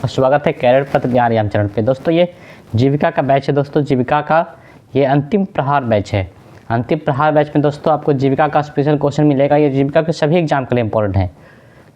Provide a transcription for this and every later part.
आपका स्वागत है कैरियर पथ ज्ञान याम चैनल पे। दोस्तों ये जीविका का बैच है। दोस्तों जीविका का ये अंतिम प्रहार बैच है। अंतिम प्रहार बैच में दोस्तों आपको जीविका का स्पेशल क्वेश्चन मिलेगा। ये जीविका के सभी एग्जाम के लिए इंपॉर्टेंट है,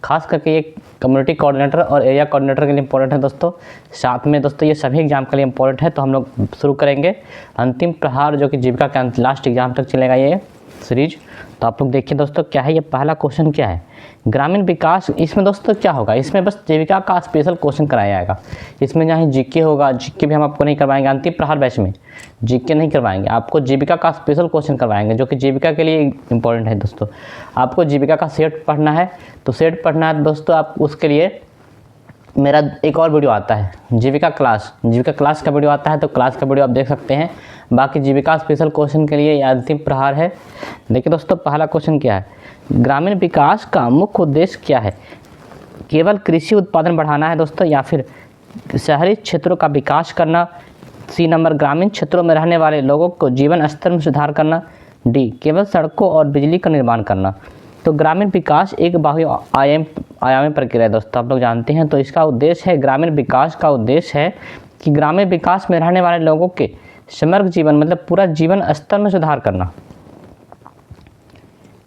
खास करके ये कम्युनिटी कोऑर्डिनेटर और एरिया कोऑर्डिनेटर के लिए इंपॉर्टेंट है दोस्तों। साथ में दोस्तों ये सभी एग्जाम के लिए इंपॉर्टेंट है। तो हम लोग शुरू करेंगे अंतिम प्रहार, जो कि जीविका का लास्ट एग्जाम तक चलेगा ये सीरीज। तो आप लोग देखिए दोस्तों क्या है। ये पहला क्वेश्चन क्या है, ग्रामीण विकास। इसमें दोस्तों क्या होगा, इसमें बस जीविका का स्पेशल क्वेश्चन कराया जाएगा। इसमें चाहे जीके होगा, जीके भी हम आपको नहीं करवाएंगे। अंतिम प्रहार बैच में जीके नहीं करवाएंगे, आपको जीविका का स्पेशल क्वेश्चन करवाएंगे, जो कि जीविका के लिए इंपॉर्टेंट है दोस्तों। आपको जीविका का सेट पढ़ना है, तो सेट पढ़ना है दोस्तों। आप उसके लिए मेरा एक और वीडियो आता है, जीविका क्लास का वीडियो आता है, तो क्लास का वीडियो आप देख सकते हैं। बाकी जीविका स्पेशल क्वेश्चन के लिए यह अंतिम प्रहार है। देखिए दोस्तों पहला क्वेश्चन क्या है, ग्रामीण विकास का मुख्य उद्देश्य क्या है। केवल कृषि उत्पादन बढ़ाना है दोस्तों, या फिर शहरी क्षेत्रों का विकास करना। सी नंबर, ग्रामीण क्षेत्रों में रहने वाले लोगों को जीवन स्तर में सुधार करना। डी, केवल सड़कों और बिजली का निर्माण करना। तो ग्रामीण विकास एक बहुआयामी प्रक्रिया है दोस्तों, आप लोग जानते हैं। तो इसका उद्देश्य है, ग्रामीण विकास का उद्देश्य है कि ग्रामीण विकास में रहने वाले लोगों के समग्र जीवन मतलब पूरा जीवन स्तर में सुधार करना।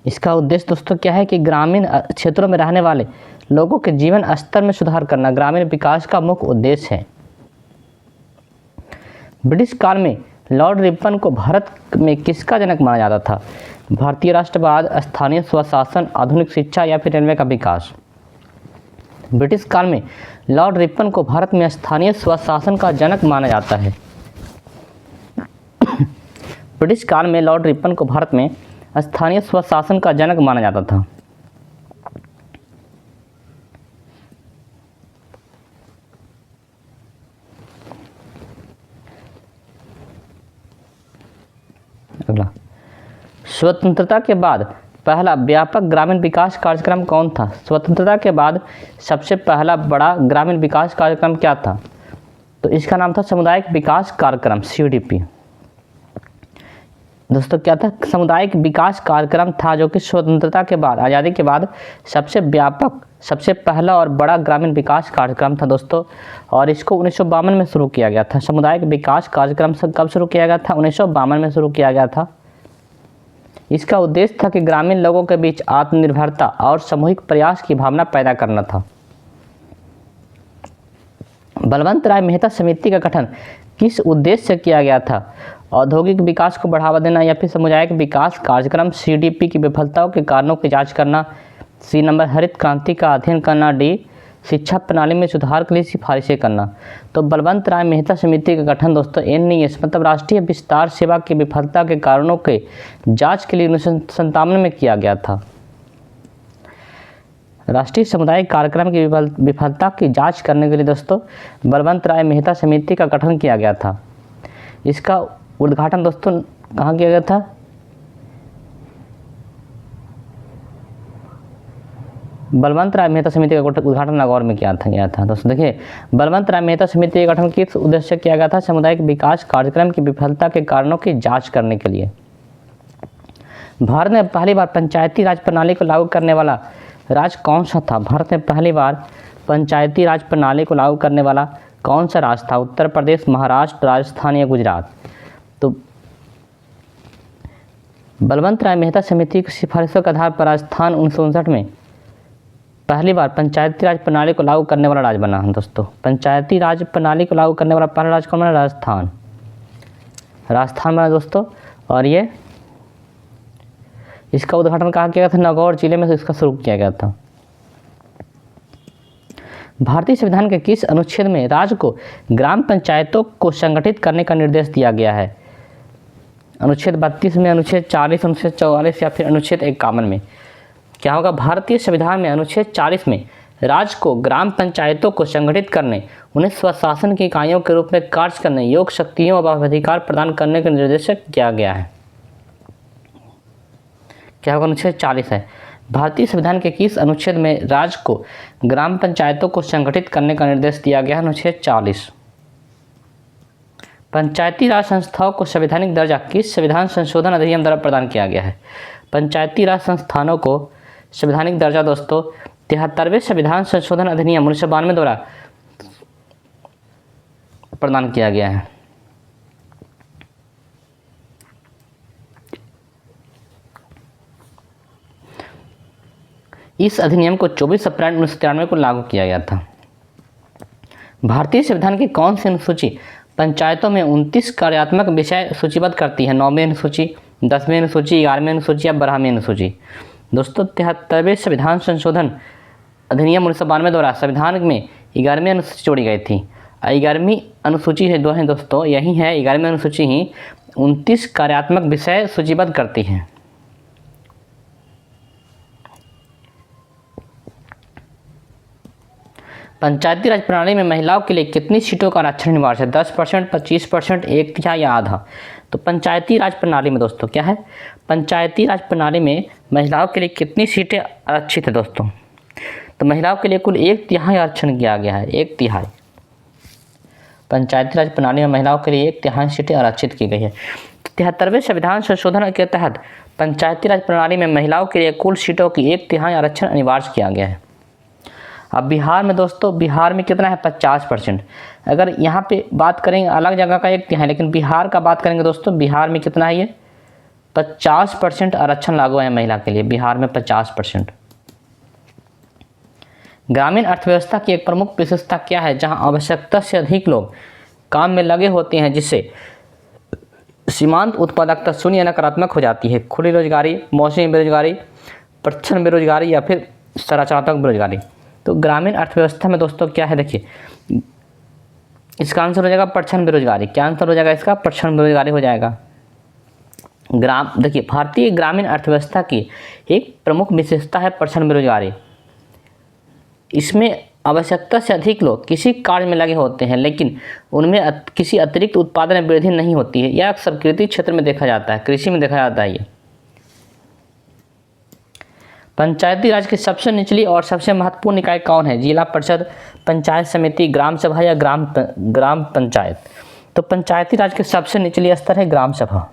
इसका उद्देश्य दोस्तों क्या है कि ग्रामीण क्षेत्रों में रहने वाले लोगों के जीवन स्तर में सुधार करना ग्रामीण विकास का मुख्य उद्देश्य है। ब्रिटिश काल में लॉर्ड रिपन को भारत में किसका जनक माना जाता था। भारतीय राष्ट्रवाद, स्थानीय स्वशासन, आधुनिक शिक्षा या फिर रेलवे का विकास। ब्रिटिश काल में लॉर्ड रिपन को भारत में स्थानीय स्वशासन का जनक माना जाता है। ब्रिटिश काल में लॉर्ड रिपन को भारत में स्थानीय स्वशासन का जनक माना जाता था। अगला, स्वतंत्रता के बाद पहला व्यापक ग्रामीण विकास कार्यक्रम कौन था। स्वतंत्रता के बाद सबसे पहला बड़ा ग्रामीण विकास कार्यक्रम क्या था। तो इसका नाम था सामुदायिक विकास कार्यक्रम, CDP। दोस्तों क्या था, सामुदायिक विकास कार्यक्रम था, जो कि स्वतंत्रता के बाद, आज़ादी के बाद सबसे व्यापक, सबसे पहला और बड़ा ग्रामीण विकास कार्यक्रम था दोस्तों। और इसको 1952 में शुरू किया गया था। सामुदायिक विकास कार्यक्रम कब शुरू किया गया था, 1952 में शुरू किया गया था। इसका उद्देश्य था कि ग्रामीण लोगों के बीच आत्मनिर्भरता और सामूहिक प्रयास की भावना पैदा करना था। बलवंत राय मेहता समिति का गठन किस उद्देश्य से किया गया था। औद्योगिक विकास को बढ़ावा देना या फिर सामुदायिक विकास कार्यक्रम। CDP की विफलताओं के कारणों की जांच करना। सी नंबर, हरित क्रांति का अध्ययन करना। डी, शिक्षा प्रणाली में सुधार के लिए सिफारिशें करना। तो बलवंत राय मेहता समिति का गठन दोस्तों NES मतलब राष्ट्रीय विस्तार सेवा की विफलता के कारणों के जांच के लिए 1957 में किया गया था। राष्ट्रीय सामुदायिक कार्यक्रम की विफलता की जांच करने के लिए दोस्तों बलवंत राय मेहता समिति का गठन किया गया था। इसका उद्घाटन दोस्तों कहाँ किया गया था, बलवंत राय मेहता समिति का उद्घाटन नागौर में किया था दोस्तों। देखिए बलवंत राय मेहता समिति का गठन किस उद्देश्य से किया गया था, सामुदायिक विकास कार्यक्रम की विफलता के कारणों की जांच करने के लिए। भारत में पहली बार पंचायती राज प्रणाली को लागू करने वाला राज्य कौन सा था। भारत में पहली बार पंचायती राज प्रणाली को लागू करने वाला कौन सा राज्य था। उत्तर प्रदेश, महाराष्ट्र, राजस्थान या गुजरात। तो बलवंत राय मेहता समिति की सिफारिशों के आधार पर राजस्थान 1959 में पहली बार पंचायती राज प्रणाली को लागू करने वाला राज्य बना दोस्तों। पंचायती राज प्रणाली को लागू करने वाला पहला राज्य कौन बना, राजस्थान बना दोस्तों। और ये इसका उद्घाटन कहाँ किया गया था, नागौर जिले में इसका शुरू किया गया था। भारतीय संविधान के किस अनुच्छेद में राज्य को ग्राम पंचायतों को संगठित करने का निर्देश दिया गया है। अनुच्छेद 32 में, अनुच्छेद 40, अनुच्छेद 44 या फिर अनुच्छेद 51 में। क्या होगा, भारतीय संविधान में अनुच्छेद 40 में राज्य को ग्राम पंचायतों को संगठित करने, उन्हें स्वशासन की इकाइयों के रूप में कार्य करने, योग शक्तियों व अधिकार प्रदान करने का निर्देश किया गया है। क्या होगा, अनुच्छेद 40 है। भारतीय संविधान के किस अनुच्छेद में राज्य को ग्राम पंचायतों को संगठित करने का निर्देश दिया गया है, अनुच्छेद 40। पंचायती राज संस्थाओं को संवैधानिक दर्जा किस संविधान संशोधन अधिनियम द्वारा प्रदान किया गया है। पंचायती राज संस्थानों को संवैधानिक दर्जा दोस्तों 73वें संविधान संशोधन अधिनियम 1992 द्वारा प्रदान किया गया है। इस अधिनियम को 24 अप्रैल 1993 को लागू किया गया था। भारतीय संविधान की कौन सी अनुसूची पंचायतों में 29 कार्यात्मक विषय सूचीबद्ध करती है? 9वीं अनुसूची, 10वीं अनुसूची, 11वीं अनुसूची या 12वीं अनुसूची? दोस्तों 73वें संविधान संशोधन अधिनियम 1992 द्वारा संविधान में 11वीं अनुसूची जोड़ी गई थी। 11वीं अनुसूची है दोस्तों, यही है 11वीं अनुसूची ही 29 कार्यात्मक विषय सूचीबद्ध करती है। पंचायती राज प्रणाली में महिलाओं के लिए कितनी सीटों का आरक्षण अनिवार्य है? 10%, 25%, 1/3 या आधा? तो पंचायती राज प्रणाली में दोस्तों क्या है, पंचायती राज प्रणाली में महिलाओं के लिए कितनी सीटें आरक्षित है दोस्तों? तो महिलाओं के लिए कुल 1/3 आरक्षण किया गया है, 1/3। पंचायती राज प्रणाली में महिलाओं के लिए 1/3 सीटें आरक्षित की गई है। 73वें संविधान संशोधन के तहत पंचायती राज प्रणाली में महिलाओं के लिए कुल सीटों की 1/3 आरक्षण अनिवार्य किया गया है। अब बिहार में दोस्तों, बिहार में कितना है? 50%। अगर यहाँ पे बात करेंगे अलग जगह का 1/3, लेकिन बिहार का बात करेंगे दोस्तों, बिहार में कितना है? ये 50% आरक्षण लागू है महिला के लिए, बिहार में 50%। ग्रामीण अर्थव्यवस्था की एक प्रमुख विशेषता क्या है? जहाँ आवश्यकता से अधिक लोग काम में लगे होते हैं, जिससे सीमांत उत्पादकता शून्य या नकारात्मक हो जाती है। खुली रोजगारी, मौसमी बेरोजगारी, प्रच्छन्न बेरोजगारी या फिर संरचनात्मक बेरोजगारी। तो ग्रामीण अर्थव्यवस्था में दोस्तों क्या है, देखिए इसका आंसर हो जाएगा प्रच्छन्न बेरोजगारी। क्या आंसर हो जाएगा इसका? प्रच्छन्न बेरोजगारी हो जाएगा। देखिए भारतीय ग्रामीण अर्थव्यवस्था की एक प्रमुख विशेषता है प्रच्छन्न बेरोजगारी। इसमें आवश्यकता से अधिक लोग किसी कार्य में लगे होते हैं, लेकिन उनमें किसी अतिरिक्त उत्पादन में वृद्धि नहीं होती है। यह अक्सर कृषि क्षेत्र में देखा जाता है, कृषि में देखा जाता है। ये पंचायती राज की सबसे निचली और सबसे महत्वपूर्ण इकाई कौन है? जिला परिषद, पंचायत समिति, ग्राम सभा या ग्राम पंचायत? तो पंचायती राज की सबसे निचली स्तर है ग्राम सभा।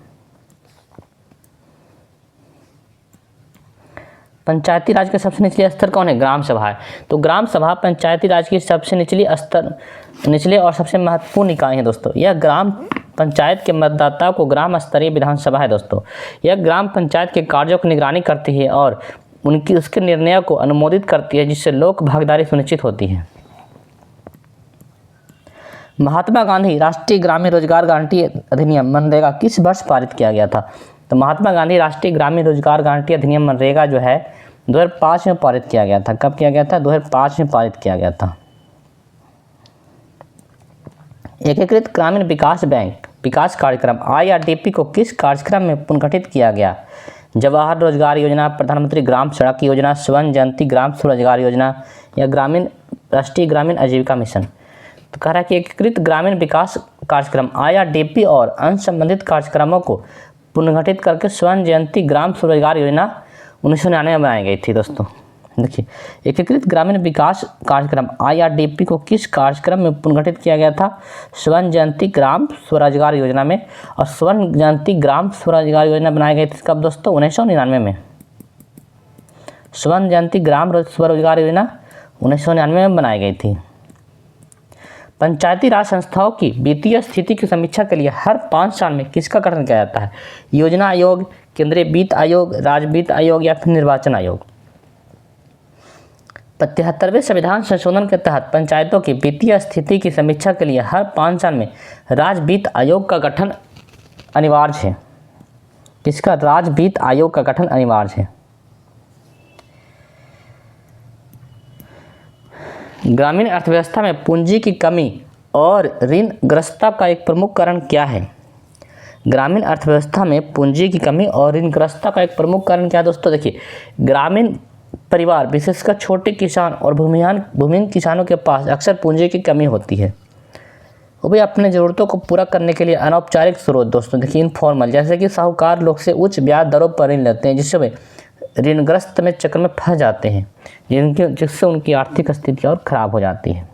पंचायती राज का सबसे निचले स्तर कौन है? ग्राम सभा है। तो ग्राम सभा पंचायती राज की सबसे निचले और सबसे महत्वपूर्ण इकाई है दोस्तों। यह ग्राम पंचायत के मतदाताओं को ग्राम स्तरीय विधानसभा है दोस्तों। यह ग्राम पंचायत के कार्यों की निगरानी करती है और उसके निर्णयों को अनुमोदित करती है, जिससे लोक भागीदारी सुनिश्चित होती है। महात्मा गांधी राष्ट्रीय ग्रामीण रोजगार गारंटी अधिनियम मनरेगा किस वर्ष पारित किया गया था? तो महात्मा गांधी राष्ट्रीय ग्रामीण रोजगार गारंटी अधिनियम मनरेगा जो है 2005 में पारित किया गया था। कब किया गया था? 2005 में पारित किया गया था। एकीकृत ग्रामीण विकास बैंक विकास कार्यक्रम IRDP को किस कार्यक्रम में पुनर्गठित किया गया? जवाहर रोजगार योजना, प्रधानमंत्री ग्राम सड़क योजना, स्वर्ण जयंती ग्राम स्वरोजगार योजना या राष्ट्रीय ग्रामीण आजीविका मिशन? तो कह रहा है कि एकीकृत ग्रामीण विकास कार्यक्रम IRDP और अन्य संबंधित कार्यक्रमों को पुनर्गठित करके स्वर्ण जयंती ग्राम स्वरोजगार योजना 1999 में बनाई गई थी दोस्तों। देखिए एकीकृत ग्रामीण विकास कार्यक्रम IRDP को किस कार्यक्रम में पुनर्गठित किया गया था? स्वर्ण जयंती ग्राम स्वरोजगार योजना में। और स्वर्ण जयंती ग्राम स्वरोजगार योजना बनाई गई थी कब दोस्तों? 1999 में। स्वर्ण जयंती ग्राम स्वरोजगार योजना 1999 में बनाई गई थी। पंचायती राज संस्थाओं की वित्तीय स्थिति की समीक्षा के लिए हर 5 साल में किसका गठन किया जाता है? योजना आयोग, केंद्रीय वित्त आयोग, राज्य वित्त आयोग या फिर निर्वाचन आयोग? 73वें संविधान संशोधन के तहत पंचायतों की वित्तीय स्थिति की समीक्षा के लिए हर 5 साल में राज्य वित्त आयोग का गठन अनिवार्य है। किसका? राज्य वित्त आयोग का गठन अनिवार्य है। ग्रामीण अर्थव्यवस्था में पूंजी की कमी और ऋणग्रस्तता का एक प्रमुख कारण क्या है? ग्रामीण अर्थव्यवस्था में पूंजी की कमी और ऋणग्रस्तता का एक प्रमुख कारण क्या है दोस्तों? देखिए ग्रामीण परिवार विशेषकर छोटे किसान और भूमिहीन किसानों के पास अक्सर पूंजी की कमी होती है। वो भी अपने ज़रूरतों को पूरा करने के लिए अनौपचारिक स्रोत दोस्तों, देखिए इनफॉर्मल, जैसे कि साहूकार लोग से उच्च ब्याज दरों पर ऋण लेते हैं, जिससे वे ऋणग्रस्त में चक्र में फंस जाते हैं, जिससे उनकी आर्थिक स्थिति और खराब हो जाती है।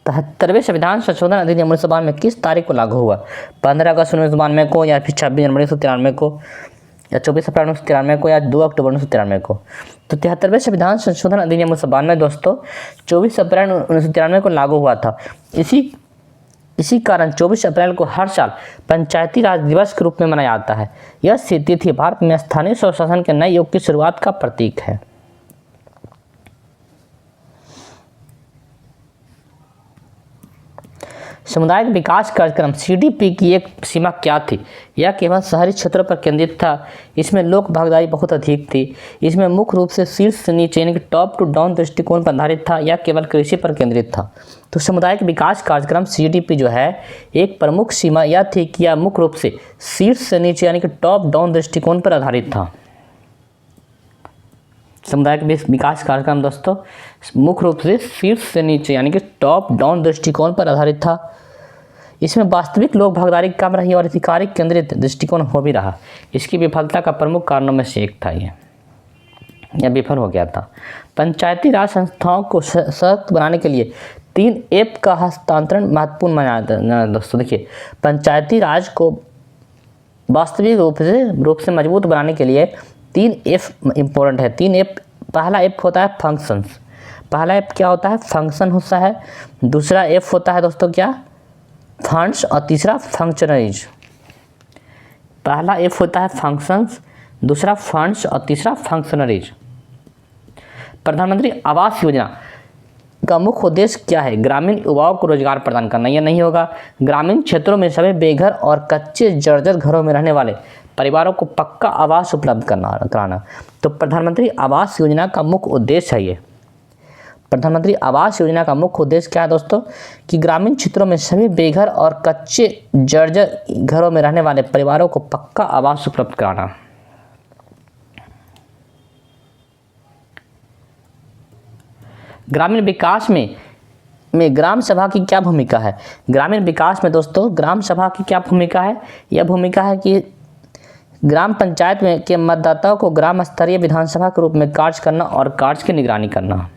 73वें संविधान संशोधन अधिनियम 1992 में किस तारीख को लागू हुआ? 15 अगस्त 1992 को या फिर 26 जनवरी 1993 को या 24 अप्रैल 1993 को या 2 अक्टूबर 1993 को। तो 73वें संविधान संशोधन अधिनियम 1992 दोस्तों 24 अप्रैल 1993 को लागू हुआ था। इसी कारण 24 अप्रैल को हर साल पंचायती राज दिवस के रूप में मनाया जाता है। यह तिथि भारत में स्थानीय स्वशासन के नए युग की शुरुआत का प्रतीक है। सामुदायिक विकास कार्यक्रम सीडीपी की एक सीमा क्या थी? यह केवल शहरी क्षेत्रों पर केंद्रित था। इसमें लोक भागीदारी बहुत अधिक थी। इसमें मुख्य रूप से शीर्ष से नीचे यानी कि टॉप टू डाउन दृष्टिकोण पर आधारित था। यह केवल कृषि पर केंद्रित था। तो सामुदायिक विकास कार्यक्रम सीडीपी जो है एक प्रमुख सीमा यह थी कि यह मुख्य रूप से शीर्ष से नीचे यानी कि टॉप डाउन दृष्टिकोण पर आधारित था। सामुदायिक विकास कार्यक्रम दोस्तों मुख्य रूप से शीर्ष से नीचे यानी कि टॉप डाउन दृष्टिकोण पर आधारित था। इसमें वास्तविक लोक भागीदारी कम रही और अधिकारिक केंद्रित दृष्टिकोण हो भी रहा। इसकी विफलता का प्रमुख कारणों में से एक था यह विफल हो गया था। पंचायती राज संस्थाओं को सशक्त बनाने के लिए 3 एफ का हस्तांतरण महत्वपूर्ण माना जाता है। दोस्तों देखिए, पंचायती राज को वास्तविक रूप से मजबूत बनाने के लिए 3 एफ इम्पोर्टेंट है। 3 एफ, पहला एफ होता है फंक्शंस। पहला एफ क्या होता है? फंक्शन होता है। दूसरा एफ होता है दोस्तों क्या? फंड्स। और तीसरा फंक्शनरीज। पहला एफ होता है फंक्शंस, दूसरा फंड्स और तीसरा फंक्शनरीज। प्रधानमंत्री आवास योजना का मुख्य उद्देश्य क्या है? ग्रामीण युवाओं को रोजगार प्रदान करना। यह नहीं होगा। ग्रामीण क्षेत्रों में सभी बेघर और कच्चे जर्जर घरों में रहने वाले परिवारों को पक्का आवास उपलब्ध कराना। तो प्रधानमंत्री आवास योजना का मुख्य उद्देश्य है ये। प्रधानमंत्री आवास योजना का मुख्य उद्देश्य क्या है दोस्तों? कि ग्रामीण क्षेत्रों में सभी बेघर और कच्चे जर्जर घरों में रहने वाले परिवारों को पक्का आवास उपलब्ध कराना। ग्रामीण विकास में ग्राम सभा की क्या भूमिका है? ग्रामीण विकास में दोस्तों ग्राम सभा की क्या भूमिका है? यह भूमिका है कि ग्राम पंचायत में के मतदाताओं को ग्राम स्तरीय विधानसभा के रूप में कार्य करना और कार्य की निगरानी करना।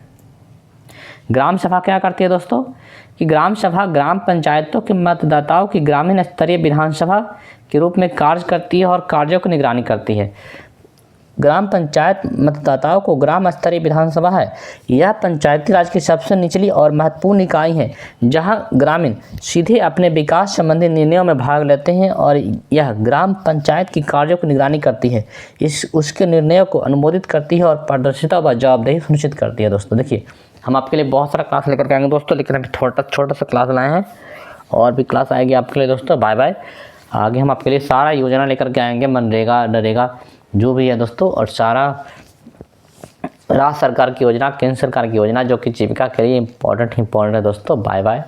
ग्राम सभा क्या करती है दोस्तों? कि ग्राम सभा ग्राम पंचायतों के मतदाताओं की ग्रामीण स्तरीय विधानसभा के रूप में कार्य करती है और कार्यों की निगरानी करती है। ग्राम पंचायत मतदाताओं को ग्राम स्तरीय विधानसभा है। यह पंचायती राज की सबसे निचली और महत्वपूर्ण इकाई है जहां ग्रामीण सीधे अपने विकास संबंधी निर्णयों में भाग लेते हैं और यह ग्राम पंचायत की कार्यों की निगरानी करती है, उसके निर्णयों को अनुमोदित करती है और पारदर्शिता व जवाबदेही सुनिश्चित करती है। दोस्तों देखिए, हम आपके लिए बहुत सारा क्लास लेकर के आएंगे दोस्तों, लेकिन अभी छोटा सा क्लास लाए हैं और भी क्लास आएगी आपके लिए दोस्तों। Bye bye. आगे हम आपके लिए सारा योजना लेकर के आएंगे, मनरेगा नरेगा जो भी है दोस्तों, और सारा राज्य सरकार की योजना, केंद्र सरकार की योजना जो कि जीविका के लिए इम्पोर्टेंट है दोस्तों। Bye bye.